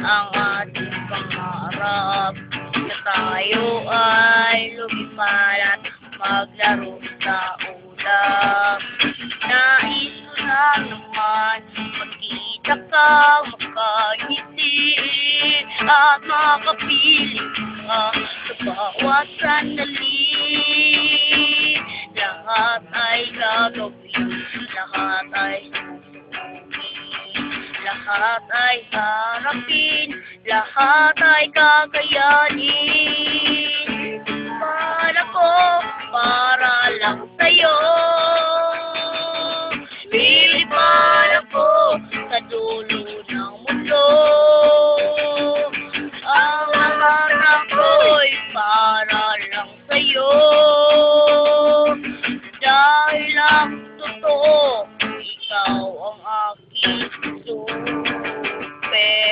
ang ating pangarap na tayo ay lumipad at maglaro sa ulap. Nais ko lang naman makita kang makangiti at makapiling ka sa bawat sandali. Lahat ay gagawin, lahat ay susunin, lahat ay harapin, lahat ay kakayanin. Para ko, para lang sa'yo. Lilipad ako sa dulo ng mundo. Ang hanap ko'y para lang sa'yo. Dahil ang totoo, ikaw ang aking super.